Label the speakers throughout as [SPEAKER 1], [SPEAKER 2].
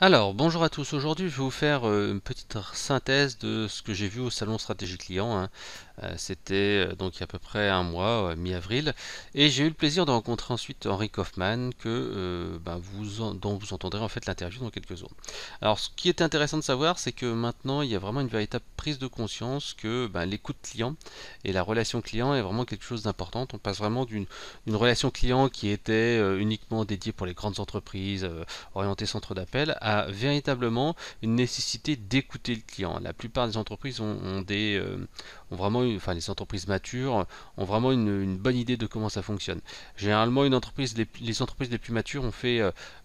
[SPEAKER 1] Alors, bonjour à tous. Aujourd'hui, je vais vous faire une petite synthèse de ce que j'ai vu au salon Stratégie Client, hein. C'était donc il y a à peu près un mois, mi-avril, et j'ai eu le plaisir de rencontrer ensuite Henri Kaufmann, dont vous entendrez en fait l'interview dans quelques secondes. Alors, ce qui est intéressant de savoir, c'est que maintenant, il y a vraiment une véritable prise de conscience que l'écoute client et la relation client est vraiment quelque chose d'important. On passe vraiment d'une relation client qui était uniquement dédiée pour les grandes entreprises, orientée centre d'appel, à véritablement une nécessité d'écouter le client. La plupart des entreprises ont vraiment, enfin les entreprises matures ont vraiment une bonne idée de comment ça fonctionne. Généralement, les entreprises les plus matures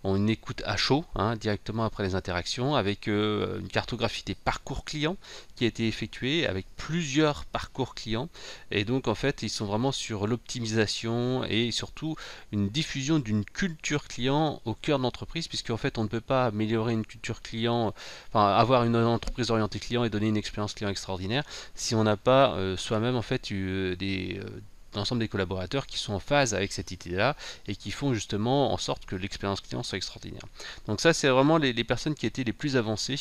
[SPEAKER 1] ont une écoute à chaud, hein, directement après les interactions, avec une cartographie des parcours clients qui a été effectuée avec plusieurs parcours clients, et donc en fait ils sont vraiment sur l'optimisation et surtout une diffusion d'une culture client au cœur de l'entreprise, puisque en fait on ne peut pas améliorer une culture client, enfin avoir une entreprise orientée client et donner une expérience client extraordinaire si on n'a pas soi-même en fait l'ensemble des collaborateurs qui sont en phase avec cette idée-là et qui font justement en sorte que l'expérience client soit extraordinaire. Donc ça, c'est vraiment les personnes qui étaient les plus avancées,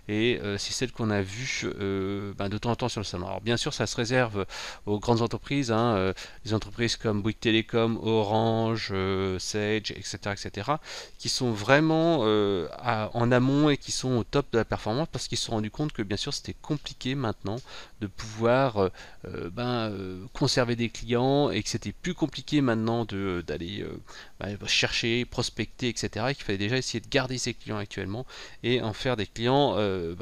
[SPEAKER 1] et c'est celles qu'on a vues de temps en temps sur le salon. Alors bien sûr, ça se réserve aux grandes entreprises, hein, des entreprises comme Bouygues Télécom, Orange, Sage, etc., etc., qui sont vraiment en amont et qui sont au top de la performance, parce qu'ils se sont rendus compte que bien sûr c'était compliqué maintenant de pouvoir conserver des clients, et que c'était plus compliqué maintenant d'aller chercher, prospecter, etc., et qu'il fallait déjà essayer de garder ses clients actuellement et en faire des clients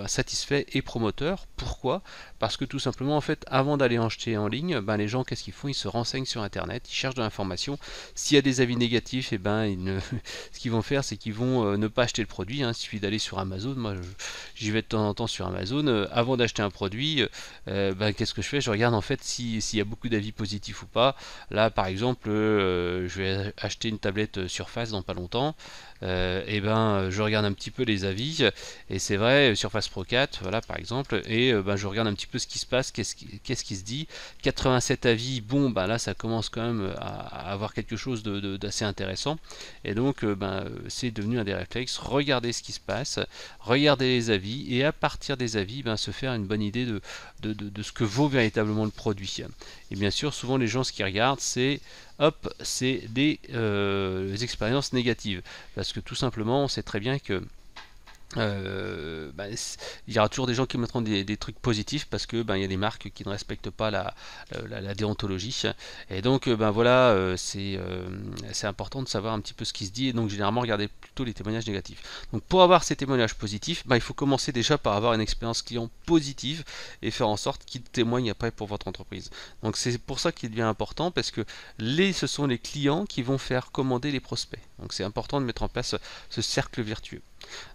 [SPEAKER 1] satisfaits et promoteurs. Pourquoi? Parce que tout simplement, en fait, avant d'aller en acheter en ligne, les gens, qu'est-ce qu'ils font? Ils se renseignent sur internet, ils cherchent de l'information. S'il y a des avis négatifs, ce qu'ils vont faire, c'est qu'ils vont ne pas acheter le produit, hein. Il suffit d'aller sur Amazon. Moi, j'y vais de temps en temps sur Amazon. Avant d'acheter un produit, qu'est-ce que je fais? Je regarde en fait s'il y a beaucoup d'avis positifs ou pas. Là, par exemple, je vais acheter une tablette Surface dans pas longtemps. Je regarde un petit peu les avis, et c'est vrai, Surface Pro 4, voilà par exemple, et je regarde un petit peu ce qui se passe, qu'est-ce qui se dit. 87 avis, bon, là ça commence quand même à avoir quelque chose d'assez intéressant, et donc c'est devenu un des réflexes. Regarder ce qui se passe, regarder les avis, et à partir des avis, se faire une bonne idée de ce que vaut véritablement le produit. Et bien sûr, souvent les gens, ce qu'ils regardent, c'est des expériences négatives, parce que tout simplement on sait très bien que il y aura toujours des gens qui mettront des trucs positifs, parce que il y a des marques qui ne respectent pas la déontologie, et donc c'est important de savoir un petit peu ce qui se dit, et donc généralement regarder plutôt les témoignages négatifs. Donc pour avoir ces témoignages positifs, il faut commencer déjà par avoir une expérience client positive et faire en sorte qu'ils témoignent après pour votre entreprise. Donc c'est pour ça qu'il devient important, parce que ce sont les clients qui vont faire commander les prospects. Donc c'est important de mettre en place ce cercle vertueux.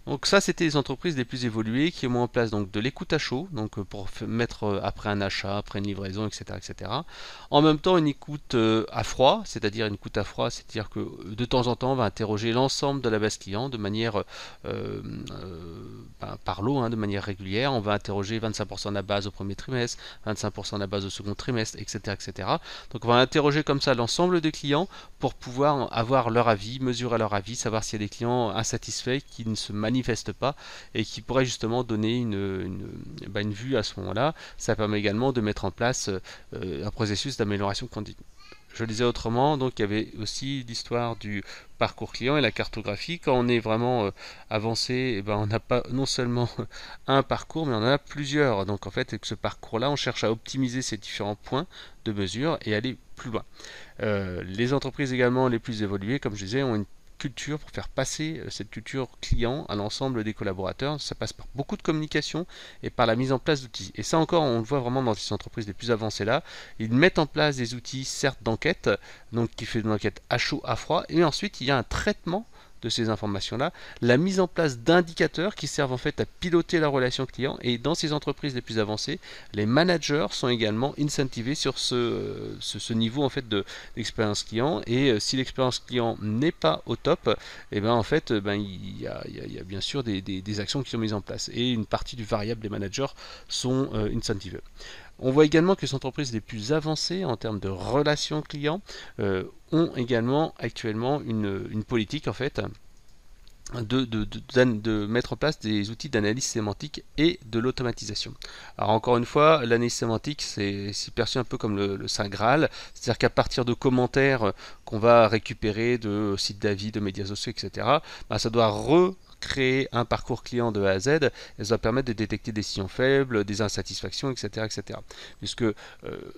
[SPEAKER 1] Donc ça, c'était les entreprises les plus évoluées qui ont mis en place donc de l'écoute à chaud, donc pour mettre après un achat, après une livraison, etc., etc. En même temps, une écoute à froid, c'est-à-dire que de temps en temps, on va interroger l'ensemble de la base client de manière par lot, hein, de manière régulière. On va interroger 25% de la base au premier trimestre, 25% de la base au second trimestre, etc., etc. Donc on va interroger comme ça l'ensemble des clients pour pouvoir avoir leur avis, mesurer leur avis, savoir s'il y a des clients insatisfaits qui ne se manifestent pas et qui pourraient justement donner une vue à ce moment-là. Ça permet également de mettre en place un processus d'amélioration continue. Je le disais autrement, donc il y avait aussi l'histoire du parcours client et la cartographie. Quand on est vraiment avancé, on n'a pas non seulement un parcours, mais on en a plusieurs. Donc en fait, avec ce parcours-là, on cherche à optimiser ces différents points de mesure et aller plus loin. Les entreprises également les plus évoluées, comme je disais, ont une culture pour faire passer cette culture client à l'ensemble des collaborateurs. Ça passe par beaucoup de communication et par la mise en place d'outils. Et ça encore, on le voit vraiment dans les entreprises les plus avancées là. Ils mettent en place des outils, certes d'enquête, donc qui fait une enquête à chaud, à froid, et ensuite il y a un traitement de ces informations-là, la mise en place d'indicateurs qui servent en fait à piloter la relation client. Et dans ces entreprises les plus avancées, les managers sont également incentivés sur ce niveau en fait d'expérience client. Et si l'expérience client n'est pas au top, en fait, il y a bien sûr des actions qui sont mises en place. Et une partie du variable des managers sont incentivés. On voit également que les entreprises les plus avancées en termes de relations clients ont également actuellement une politique en fait de mettre en place des outils d'analyse sémantique et de l'automatisation. Alors encore une fois, l'analyse sémantique, c'est perçu un peu comme le Saint Graal, c'est-à-dire qu'à partir de commentaires qu'on va récupérer de sites d'avis, de médias sociaux, etc., bah, ça doit recréer un parcours client de A à Z, et ça va permettre de détecter des signaux faibles, des insatisfactions, etc. etc. Puisque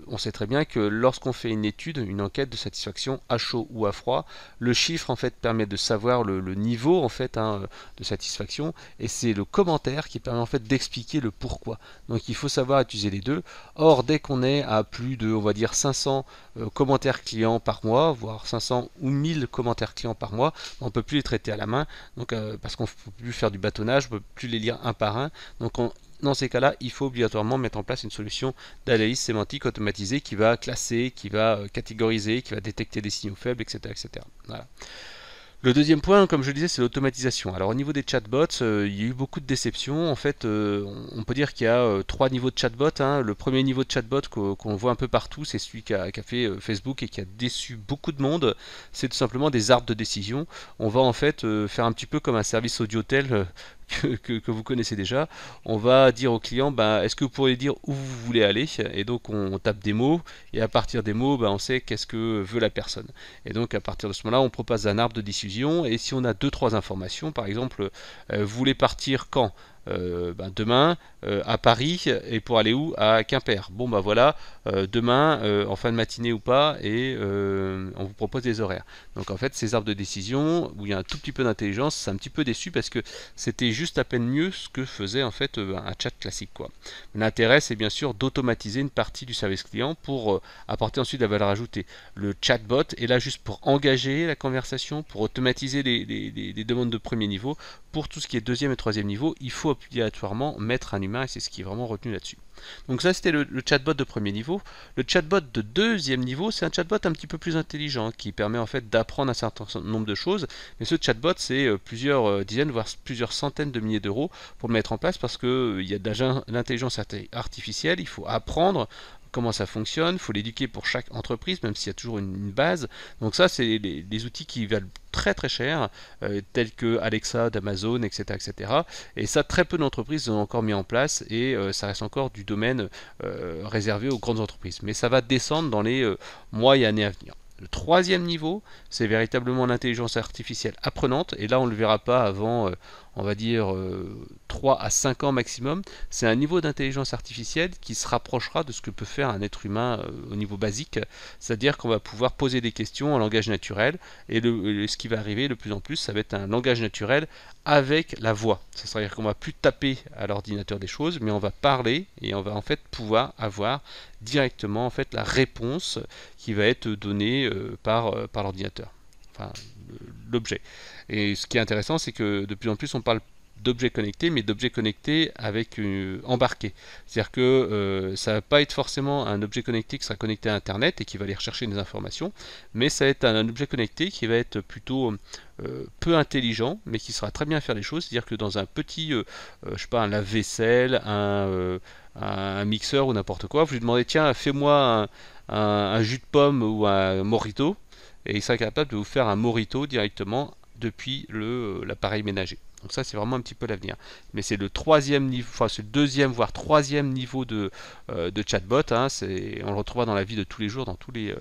[SPEAKER 1] on sait très bien que lorsqu'on fait une étude, une enquête de satisfaction à chaud ou à froid, le chiffre en fait permet de savoir le niveau en fait de satisfaction, et c'est le commentaire qui permet en fait d'expliquer le pourquoi. Donc il faut savoir utiliser les deux. Or dès qu'on est à plus de, on va dire, 500 commentaires clients par mois, voire 500 ou 1000 commentaires clients par mois, on ne peut plus les traiter à la main, donc parce qu'on ne peut plus faire du bâtonnage, on ne peut plus les lire un par un. Donc dans ces cas-là, il faut obligatoirement mettre en place une solution d'analyse sémantique automatisée qui va classer, qui va catégoriser, qui va détecter des signaux faibles, etc. etc. Voilà. Le deuxième point, comme je le disais, c'est l'automatisation. Alors au niveau des chatbots, il y a eu beaucoup de déceptions. En fait, on peut dire qu'il y a trois niveaux de chatbots, hein. Le premier niveau de chatbot qu'on voit un peu partout, c'est celui qu'a fait Facebook et qui a déçu beaucoup de monde. C'est tout simplement des arbres de décision. On va en fait faire un petit peu comme un service audio-tel que vous connaissez déjà. On va dire au client, bah, est-ce que vous pourriez dire où vous voulez aller? Et donc on tape des mots, et à partir des mots, bah, on sait qu'est-ce que veut la personne. Et donc à partir de ce moment-là, on propose un arbre de diffusion, et si on a deux trois informations, par exemple, vous voulez partir quand? Demain à Paris, et pour aller où? À Quimper. Bon bah voilà, demain en fin de matinée ou pas, et on vous propose des horaires. Donc en fait ces arbres de décision où il y a un tout petit peu d'intelligence, c'est un petit peu déçu parce que c'était juste à peine mieux ce que faisait en fait un chat classique, quoi. L'intérêt c'est bien sûr d'automatiser une partie du service client pour apporter ensuite la valeur ajoutée. Le chatbot est là juste pour engager la conversation, pour automatiser les demandes de premier niveau. Pour tout ce qui est deuxième et troisième niveau, il faut obligatoirement mettre un humain, et c'est ce qui est vraiment retenu là-dessus. Donc ça c'était le chatbot de premier niveau. Le chatbot de deuxième niveau, c'est un chatbot un petit peu plus intelligent qui permet en fait d'apprendre un certain nombre de choses. Mais ce chatbot, c'est plusieurs dizaines, voire plusieurs centaines de milliers d'euros pour le mettre en place, parce qu'il y a de l'intelligence artificielle, il faut apprendre comment ça fonctionne, il faut l'éduquer pour chaque entreprise, même s'il y a toujours une base. Donc ça, c'est des outils qui valent très très cher, tels que Alexa d'Amazon, etc., etc. Et ça, très peu d'entreprises ont encore mis en place, et ça reste encore du domaine réservé aux grandes entreprises. Mais ça va descendre dans les mois et années à venir. Le troisième niveau, c'est véritablement l'intelligence artificielle apprenante, et là on ne le verra pas avant, on va dire, 3 à 5 ans maximum. C'est un niveau d'intelligence artificielle qui se rapprochera de ce que peut faire un être humain au niveau basique, c'est-à-dire qu'on va pouvoir poser des questions en langage naturel, et ce qui va arriver de plus en plus, ça va être un langage naturel avec la voix. C'est-à-dire qu'on va plus taper à l'ordinateur des choses, mais on va parler, et on va en fait pouvoir avoir directement en fait la réponse qui va être donnée par l'ordinateur, enfin l'objet. Et ce qui est intéressant, c'est que de plus en plus on parle d'objets connectés, mais d'objets connectés avec embarqué. C'est-à-dire que ça va pas être forcément un objet connecté qui sera connecté à Internet et qui va aller rechercher des informations, mais ça va être un objet connecté qui va être plutôt peu intelligent, mais qui sera très bien à faire les choses. C'est-à-dire que dans un petit, je sais pas, un lave-vaisselle, un mixeur ou n'importe quoi, vous lui demandez, tiens, fais-moi un jus de pomme ou un mojito, et il sera capable de vous faire un mojito directement depuis l'appareil ménager. Donc ça, c'est vraiment un petit peu l'avenir. Mais c'est le troisième niveau, enfin c'est le deuxième voire troisième niveau de chatbot, hein. On le retrouvera dans la vie de tous les jours, dans tous les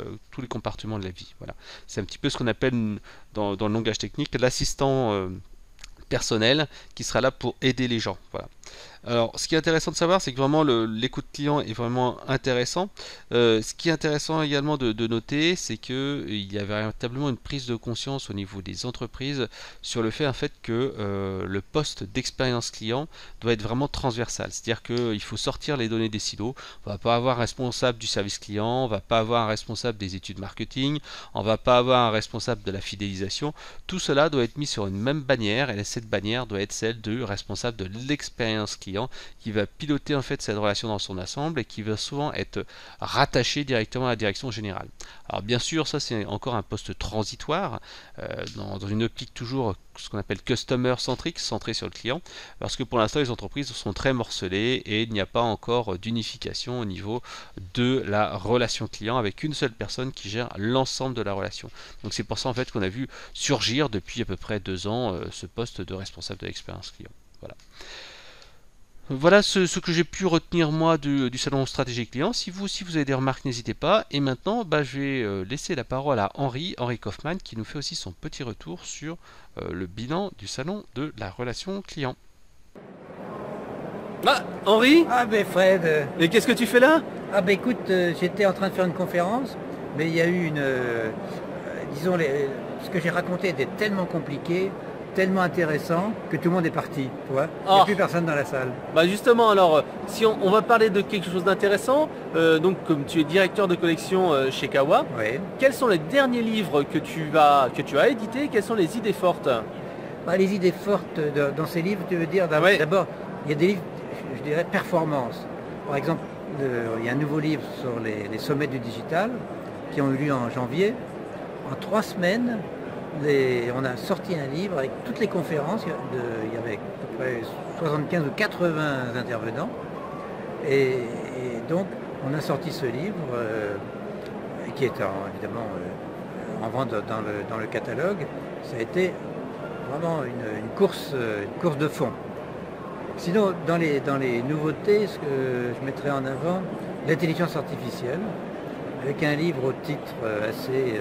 [SPEAKER 1] compartiments de la vie. Voilà. C'est un petit peu ce qu'on appelle dans le langage technique l'assistant personnel, qui sera là pour aider les gens. Voilà. Alors, ce qui est intéressant de savoir, c'est que vraiment l'écoute client est vraiment intéressant. Ce qui est intéressant également de noter, c'est qu'il y a véritablement une prise de conscience au niveau des entreprises sur le fait en fait que le poste d'expérience client doit être vraiment transversal. C'est-à-dire qu'il faut sortir les données des silos. On va pas avoir un responsable du service client, on va pas avoir un responsable des études marketing, on va pas avoir un responsable de la fidélisation. Tout cela doit être mis sur une même bannière, et cette bannière doit être celle du responsable de l'expérience d'expérience client qui va piloter en fait cette relation dans son ensemble et qui va souvent être rattaché directement à la direction générale. Alors bien sûr, ça c'est encore un poste transitoire dans une optique toujours ce qu'on appelle customer centric, centré sur le client, parce que pour l'instant les entreprises sont très morcelées et il n'y a pas encore d'unification au niveau de la relation client avec une seule personne qui gère l'ensemble de la relation. Donc c'est pour ça en fait qu'on a vu surgir depuis à peu près 2 ans ce poste de responsable de l'expérience client. Voilà ce que j'ai pu retenir moi du salon stratégie client. Si vous aussi vous avez des remarques, n'hésitez pas. Et maintenant, je vais laisser la parole à Henri Kaufmann qui nous fait aussi son petit retour sur le bilan du salon de la relation client.
[SPEAKER 2] Ah, Henri?
[SPEAKER 3] Ah ben Fred.
[SPEAKER 2] Et qu'est-ce que tu fais là?
[SPEAKER 3] Ah ben écoute, j'étais en train de faire une conférence, mais il y a eu disons, ce que j'ai raconté était tellement compliqué, tellement intéressant, que tout le monde est parti, tu vois. Il n'y a plus personne dans la salle.
[SPEAKER 2] Bah justement, alors, si on va parler de quelque chose d'intéressant, donc comme tu es directeur de collection chez Kawa,
[SPEAKER 3] oui.
[SPEAKER 2] Quels sont les derniers livres que tu as édités? Quelles sont les idées fortes?
[SPEAKER 3] Les idées fortes dans ces livres, tu veux dire, d'abord, il y a des livres, je dirais, performance. Par exemple, il y a un nouveau livre sur les sommets du digital, qui ont eu lieu en janvier. En 3 semaines, on a sorti un livre avec toutes les conférences, il y avait à peu près 75 ou 80 intervenants, et donc on a sorti ce livre qui est évidemment en vente dans le catalogue. Ça a été vraiment une course de fond. Sinon, dans les nouveautés, ce que je mettrais en avant, l'intelligence artificielle, avec un livre au titre assez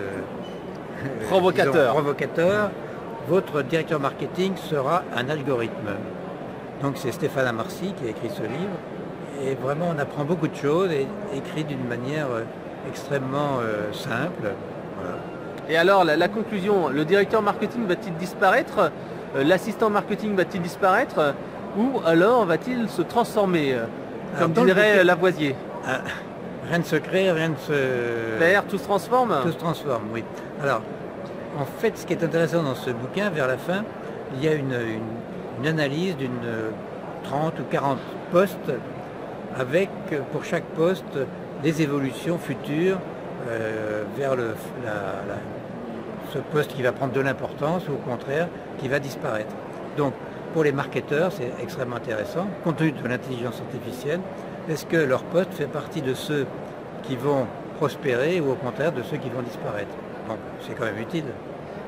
[SPEAKER 3] provocateur. Votre directeur marketing sera un algorithme. Donc c'est Stéphane Amarcy qui a écrit ce livre. Et vraiment, on apprend beaucoup de choses, et écrit d'une manière extrêmement simple. Voilà.
[SPEAKER 2] Et alors, la conclusion, le directeur marketing va-t-il disparaître? L'assistant marketing va-t-il disparaître? Ou alors va-t-il se transformer, comme dirait Lavoisier?
[SPEAKER 3] Rien ne se crée, rien ne se...
[SPEAKER 2] Perd, tout se transforme?
[SPEAKER 3] Tout se transforme, oui. Alors, en fait, ce qui est intéressant dans ce bouquin, vers la fin, il y a une analyse d'une 30 ou 40 postes, avec, pour chaque poste, des évolutions futures vers ce poste qui va prendre de l'importance, ou au contraire, qui va disparaître. Donc, pour les marketeurs, c'est extrêmement intéressant, compte tenu de l'intelligence artificielle. Est-ce que leur poste fait partie de ceux qui vont prospérer, ou au contraire de ceux qui vont disparaître? Donc c'est quand même utile.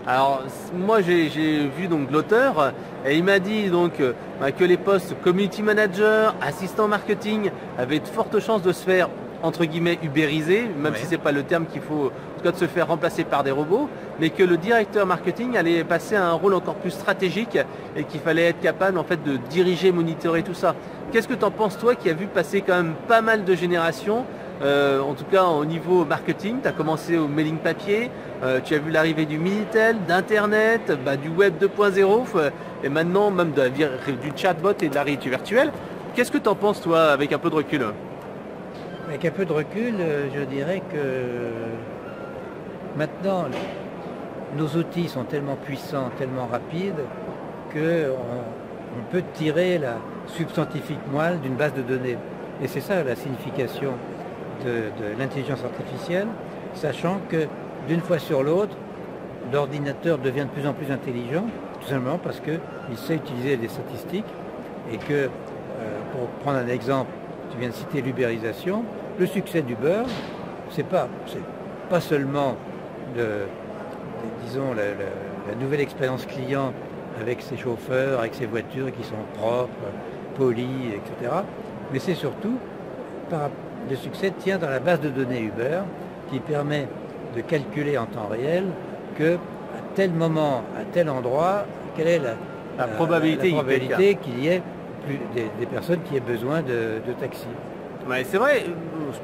[SPEAKER 2] Alors moi j'ai vu donc l'auteur, et il m'a dit donc que les postes community manager, assistant marketing avaient de fortes chances de se faire entre guillemets ubériser, même si c'est pas le terme qu'il faut, en tout cas de se faire remplacer par des robots, mais que le directeur marketing allait passer à un rôle encore plus stratégique et qu'il fallait être capable en fait de diriger, monitorer tout ça. Qu'est-ce que tu en penses toi qui as vu passer quand même pas mal de générations, en tout cas au niveau marketing? Tu as commencé au mailing papier, tu as vu l'arrivée du Minitel, d'Internet, du Web 2.0 et maintenant même du chatbot et de la réalité virtuelle. Qu'est-ce que tu en penses toi avec un peu de recul?
[SPEAKER 3] Avec un peu de recul, je dirais que maintenant, nos outils sont tellement puissants, tellement rapides, qu'on peut tirer la substantifique moelle d'une base de données. Et c'est ça la signification de l'intelligence artificielle, sachant que d'une fois sur l'autre, l'ordinateur devient de plus en plus intelligent, tout simplement parce qu'il sait utiliser des statistiques, et que, pour prendre un exemple, tu viens de citer l'ubérisation. Le succès d'Uber, c'est pas seulement disons la nouvelle expérience client avec ses chauffeurs, avec ses voitures qui sont propres, polies, etc. Mais c'est surtout, le succès tient dans la base de données Uber, qui permet de calculer en temps réel que à tel moment, à tel endroit, quelle est la probabilité qu'il y ait des personnes qui aient besoin de taxi.
[SPEAKER 2] Ouais, c'est vrai,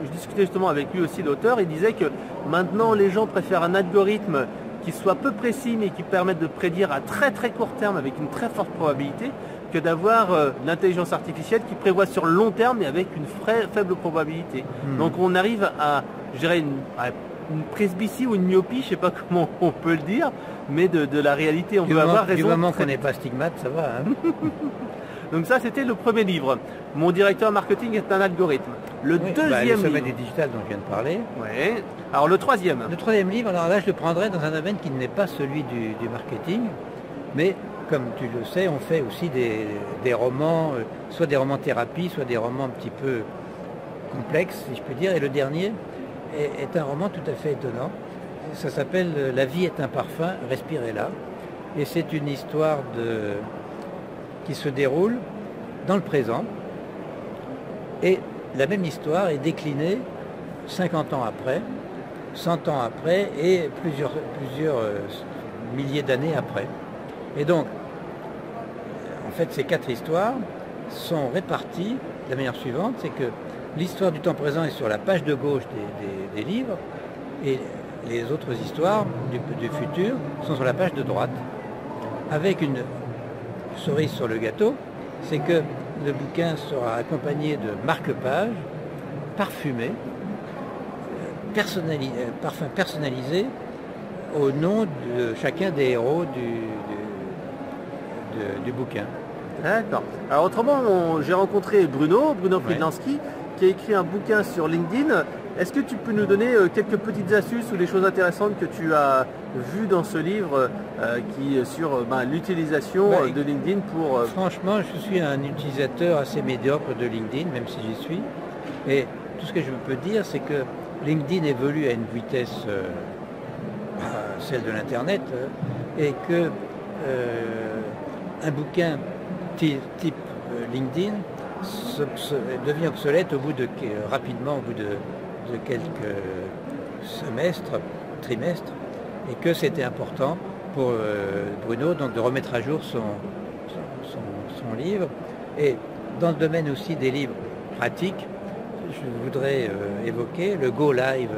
[SPEAKER 2] je discutais justement avec lui aussi, l'auteur, il disait que maintenant les gens préfèrent un algorithme qui soit peu précis mais qui permette de prédire à très très court terme avec une très forte probabilité que d'avoir l'intelligence artificielle qui prévoit sur le long terme mais avec une faible probabilité. Donc on arrive à, je dirais, une presbytie ou une myopie, je ne sais pas comment on peut le dire, mais de la réalité. On peut avoir raison.
[SPEAKER 3] Du moment qu'on n'est pas stigmate, ça va. Hein.
[SPEAKER 2] Donc ça, c'était le premier livre. Mon directeur marketing est un algorithme. Le deuxième
[SPEAKER 3] le sommet
[SPEAKER 2] livre.
[SPEAKER 3] du digital dont je viens de parler.
[SPEAKER 2] Ouais. Alors le troisième.
[SPEAKER 3] Le troisième livre, alors là, je le prendrai dans un domaine qui n'est pas celui du marketing, mais comme tu le sais, on fait aussi des romans, soit des romans thérapie, soit des romans un petit peu complexes, si je peux dire. Et le dernier est un roman tout à fait étonnant. Ça s'appelle « La vie est un parfum, respirez-la ». Et c'est une histoire qui se déroule dans le présent. Et la même histoire est déclinée 50 ans après, 100 ans après et plusieurs milliers d'années après. Et donc, en fait, ces 4 histoires sont réparties de la manière suivante, c'est que l'histoire du temps présent est sur la page de gauche des livres et les autres histoires du futur sont sur la page de droite, avec une cerise sur le gâteau, c'est que le bouquin sera accompagné de marque-pages parfumés, parfums personnalisés au nom de chacun des héros du bouquin.
[SPEAKER 2] D'accord. Alors autrement, j'ai rencontré Bruno Friedlanski, qui a écrit un bouquin sur LinkedIn. Est-ce que tu peux nous donner quelques petites astuces ou des choses intéressantes que tu as vues dans ce livre sur l'utilisation de LinkedIn pour...
[SPEAKER 3] Franchement, je suis un utilisateur assez médiocre de LinkedIn, même si j'y suis. Et tout ce que je peux dire, c'est que LinkedIn évolue à une vitesse, celle de l'Internet, et que un bouquin type LinkedIn devient obsolète rapidement au bout de quelques semestres, trimestres, et que c'était important pour Bruno donc de remettre à jour son livre. Et dans le domaine aussi des livres pratiques, je voudrais évoquer le Go Live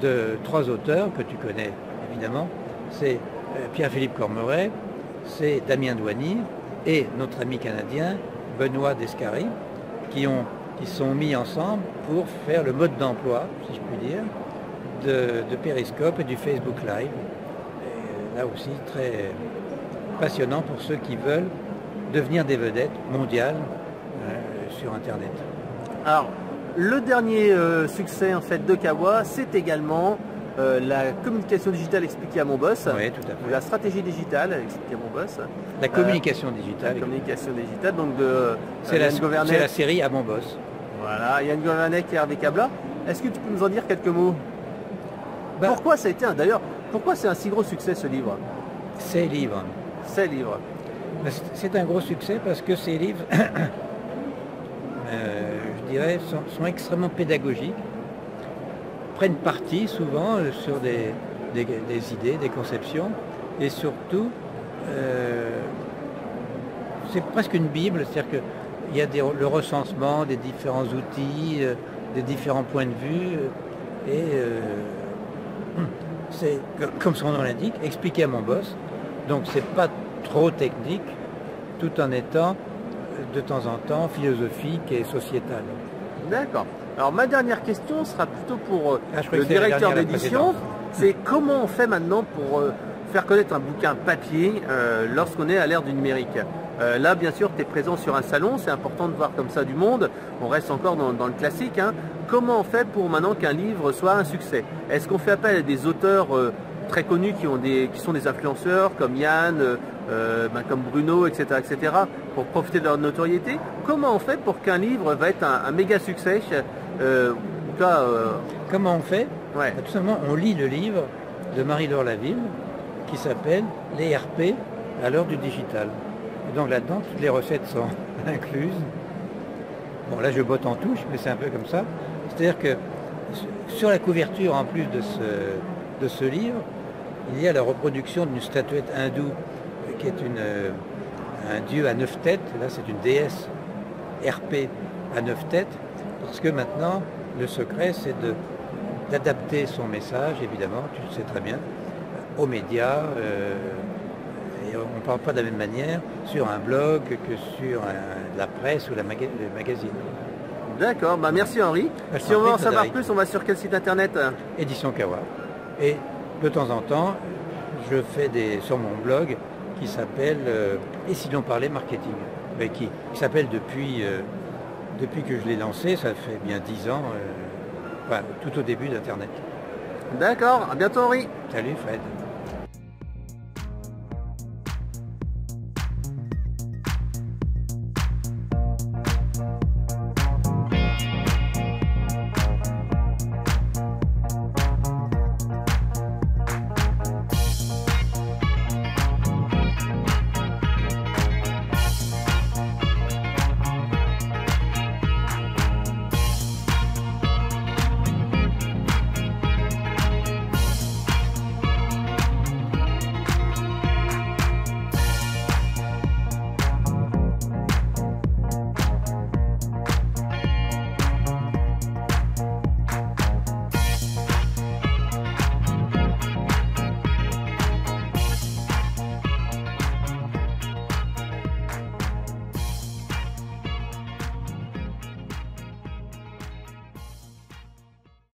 [SPEAKER 3] de 3 auteurs que tu connais évidemment. C'est Pierre-Philippe Cormeret, c'est Damien Douany et notre ami canadien Benoît Descaries qui sont mis ensemble pour faire le mode d'emploi, si je puis dire, de Periscope et du Facebook Live. Et là aussi très passionnant pour ceux qui veulent devenir des vedettes mondiales sur Internet.
[SPEAKER 2] Alors, le dernier succès en fait de Kawa, c'est également la communication digitale expliquée à mon boss.
[SPEAKER 3] Oui, tout à fait.
[SPEAKER 2] La stratégie digitale expliquée à mon boss.
[SPEAKER 3] La communication digitale.
[SPEAKER 2] La communication digitale, donc
[SPEAKER 3] c'est la série à mon boss.
[SPEAKER 2] Voilà, Yann Govanek et Hervé Cabla. Est-ce que tu peux nous en dire quelques mots? Pourquoi ça a été pourquoi c'est un si gros succès ce livre?
[SPEAKER 3] Ces livres. C'est un gros succès parce que ces livres, je dirais, sont extrêmement pédagogiques, prennent parti souvent sur des idées, des conceptions, et surtout, c'est presque une Bible, c'est-à-dire qu'il y a le recensement des différents outils, des différents points de vue, et c'est, comme son nom l'indique, expliqué à mon boss. Donc c'est pas trop technique, tout en étant de temps en temps philosophique et sociétal.
[SPEAKER 2] D'accord. Alors ma dernière question sera plutôt pour le directeur d'édition. C'est comment on fait maintenant pour faire connaître un bouquin papier lorsqu'on est à l'ère du numérique. Là, bien sûr, tu es présent sur un salon, c'est important de voir comme ça du monde. On reste encore dans le classique. Hein. Comment on fait pour maintenant qu'un livre soit un succès? Est-ce qu'on fait appel à des auteurs très connus qui sont des influenceurs comme Yann, comme Bruno, etc., pour profiter de leur notoriété? Comment on fait pour qu'un livre va être un méga succès
[SPEAKER 3] Comment on fait? Tout simplement, on lit le livre de Marie-Laure Laville qui s'appelle « Les RP à l'heure du digital ». Et donc là-dedans, toutes les recettes sont incluses. Bon, là, je botte en touche, mais c'est un peu comme ça. C'est-à-dire que sur la couverture, en plus de ce livre, il y a la reproduction d'une statuette hindoue qui est un dieu à 9 têtes. Là, c'est une déesse RP à 9 têtes. Parce que maintenant, le secret, c'est d'adapter son message, évidemment, tu le sais très bien, aux médias. Et on ne parle pas de la même manière sur un blog que sur la presse ou le magazine.
[SPEAKER 2] D'accord, merci Henri. Si on veut en savoir plus, on va sur quel site internet?
[SPEAKER 3] Édition Kawa. Et de temps en temps, je fais sur mon blog qui s'appelle Et si l'on parlait marketing. mais qui s'appelle depuis que je l'ai lancé, ça fait bien 10 ans, tout au début d'Internet.
[SPEAKER 2] D'accord, à bientôt Henri.
[SPEAKER 3] Salut Fred.